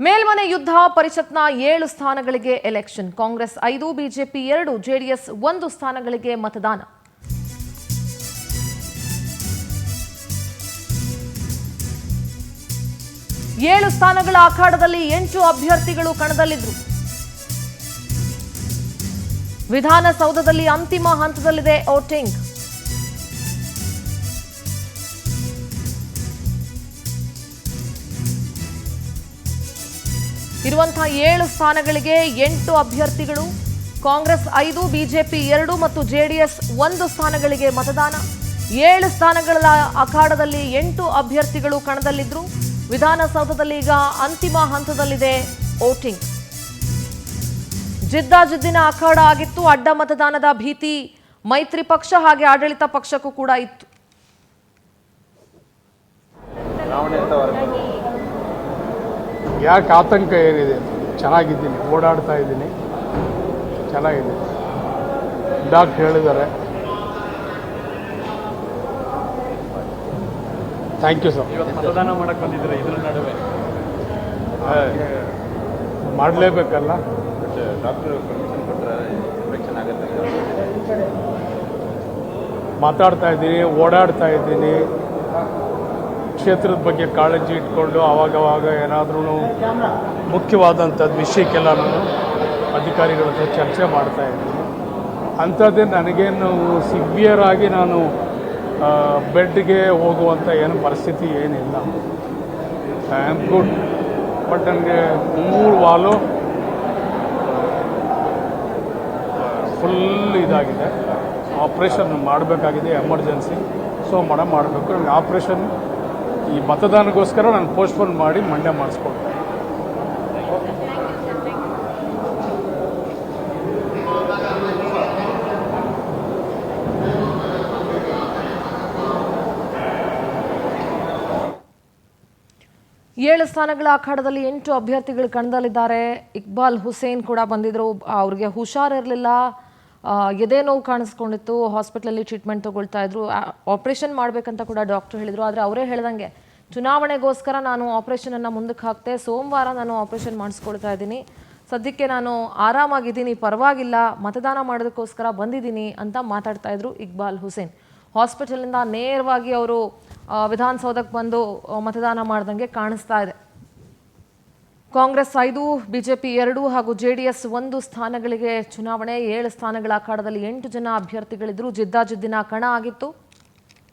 ಮೇಲ್ಮನೆ ಯುದ್ಧ ಪರಿಷತ್ನ 7 ಸ್ಥಾನಗಳಿಗೆ ಎಲೆಕ್ಷನ್. ಕಾಂಗ್ರೆಸ್ 5, ಬಿಜೆಪಿ 2, ಜೆಡಿಎಸ್ 1 ಸ್ಥಾನಗಳಿಗೆ ಮತದಾನ. ಏಳು ಸ್ಥಾನಗಳ ಅಖಾಡದಲ್ಲಿ 8 ಅಭ್ಯರ್ಥಿಗಳು ಕಣದಲ್ಲಿದ್ದರು. ವಿಧಾನಸೌಧದಲ್ಲಿ ಅಂತಿಮ ಹಂತದಲ್ಲಿದೆ ವೋಟಿಂಗ್. ಇರುವಂತಹ 7 ಸ್ಥಾನಗಳಿಗೆ 8 ಅಭ್ಯರ್ಥಿಗಳು. ಕಾಂಗ್ರೆಸ್ 5, ಬಿಜೆಪಿ 2 ಮತ್ತು ಜೆಡಿಎಸ್ 1 ಸ್ಥಾನಗಳಿಗೆ ಮತದಾನ. 7 ಸ್ಥಾನಗಳ ಅಖಾಡದಲ್ಲಿ 8 ಅಭ್ಯರ್ಥಿಗಳು ಕಣದಲ್ಲಿದ್ದರು. ವಿಧಾನಸೌಧದಲ್ಲಿ ಈಗ ಅಂತಿಮ ಹಂತದಲ್ಲಿದೆ ವೋಟಿಂಗ್. ಜಿದ್ದಾಜಿದ್ದಿನ ಅಖಾಡ ಆಗಿತ್ತು. ಅಡ್ಡ ಮತದಾನದ ಭೀತಿ ಮೈತ್ರಿ ಪಕ್ಷ ಹಾಗೆ ಆಡಳಿತ ಪಕ್ಷಕ್ಕೂ ಕೂಡ ಇತ್ತು. ಯಾಕೆ ಆತಂಕ ಏನಿದೆ? ಚೆನ್ನಾಗಿದ್ದೀನಿ, ಓಡಾಡ್ತಾ ಇದ್ದೀನಿ, ಚೆನ್ನಾಗಿದೆ. ಡಾಕ್ಟರ್ ಹೇಳಿದ್ದಾರೆ. Thank you sir. ಮತದಾನ ಮಾಡಕ್ಕೆ ಬಂದಿದ್ರೆ ಇದ್ರ ನಡುವೆ ಮಾಡಲೇಬೇಕಲ್ಲ. ಡಾಕ್ಟರ್ ಪರ್ಮಿಷನ್ ಕೊಟ್ಟರೆ ಇನ್ಫೆಕ್ಷನ್ ಆಗುತ್ತೆ. ಮಾತಾಡ್ತಾ ಇದ್ದೀನಿ, ಓಡಾಡ್ತಾ ಇದ್ದೀನಿ. ಕ್ಷೇತ್ರದ ಬಗ್ಗೆ ಕಾಳಜಿ ಇಟ್ಕೊಂಡು ಆವಾಗವಾಗ ಏನಾದ್ರೂ ಮುಖ್ಯವಾದಂಥದ್ದು ವಿಷಯಕ್ಕೆಲ್ಲ ನಾನು ಅಧಿಕಾರಿಗಳ ಹತ್ರ ಚರ್ಚೆ ಮಾಡ್ತಾ ಇದ್ದೀನಿ. ಅಂಥದ್ದೇ ನನಗೇನು ಸಿವಿಯರ್ ಆಗಿ ನಾನು ಬೆಡ್ಗೆ ಹೋಗುವಂಥ ಏನು ಪರಿಸ್ಥಿತಿ ಏನಿಲ್ಲ. I am good. ಬಟ್ ನನಗೆ 3 ವಾಲು ಫುಲ್ ಇದಾಗಿದೆ. ಆಪ್ರೇಷನ್ ಮಾಡಬೇಕಾಗಿದೆ, ಎಮರ್ಜೆನ್ಸಿ. ಸೊ ಮಾಡಬೇಕು. ನನಗೆ ಆಪ್ರೇಷನ್ ಈ ಮತದಾನಕ್ಕೋಸ್ಕರ ನಾನು ಪೋಸ್ಟ್ಪೋನ್ ಮಾಡಿ ಮಂಡ್ಯ ಮಾಡಿಸ್ಕೊಳ್ತೇನೆ. ಏಳು ಸ್ಥಾನಗಳ ಅಖಾಡದಲ್ಲಿ 8 ಅಭ್ಯರ್ಥಿಗಳು ಕಣದಲ್ಲಿದ್ದಾರೆ. ಇಕ್ಬಾಲ್ ಹುಸೇನ್ ಕೂಡ ಬಂದಿದ್ರು. ಅವ್ರಿಗೆ ಹುಷಾರಿರಲಿಲ್ಲ, ಎದೆ ನೋವು ಕಾಣಿಸ್ಕೊಂಡಿತ್ತು. ಹಾಸ್ಪಿಟಲಲ್ಲಿ ಟ್ರೀಟ್ಮೆಂಟ್ ತಗೊಳ್ತಾ ಇದ್ರು. ಆಪರೇಷನ್ ಮಾಡಬೇಕಂತ ಕೂಡ ಡಾಕ್ಟರ್ ಹೇಳಿದರು. ಆದರೆ ಅವರೇ ಹೇಳ್ದಂಗೆ ಚುನಾವಣೆಗೋಸ್ಕರ ನಾನು ಆಪರೇಷನನ್ನು ಮುಂದಕ್ಕೆ ಹಾಕ್ತೆ. ಸೋಮವಾರ ನಾನು ಆಪರೇಷನ್ ಮಾಡಿಸ್ಕೊಳ್ತಾ ಇದ್ದೀನಿ. ಸದ್ಯಕ್ಕೆ ನಾನು ಆರಾಮಾಗಿದ್ದೀನಿ, ಪರವಾಗಿಲ್ಲ, ಮತದಾನ ಮಾಡೋದಕ್ಕೋಸ್ಕರ ಬಂದಿದ್ದೀನಿ ಅಂತ ಮಾತಾಡ್ತಾ ಇದ್ರು ಇಕ್ಬಾಲ್ ಹುಸೇನ್. ಹಾಸ್ಪಿಟಲಿಂದ ನೇರವಾಗಿ ಅವರು ವಿಧಾನಸೌಧಕ್ಕೆ ಬಂದು ಮತದಾನ ಮಾಡ್ದಂಗೆ ಕಾಣಿಸ್ತಾ ಇದೆ. ಕಾಂಗ್ರೆಸ್ 5, ಬಿಜೆಪಿ 2 ಹಾಗೂ ಜೆಡಿಎಸ್ 1 ಸ್ಥಾನಗಳಿಗೆ ಚುನಾವಣೆ. 7 ಸ್ಥಾನಗಳ ಅಖಾಡದಲ್ಲಿ 8 ಜನ ಅಭ್ಯರ್ಥಿಗಳಿದ್ರು. ಜಿದ್ದಾಜಿದ್ದಿನ ಕಣ ಆಗಿತ್ತು.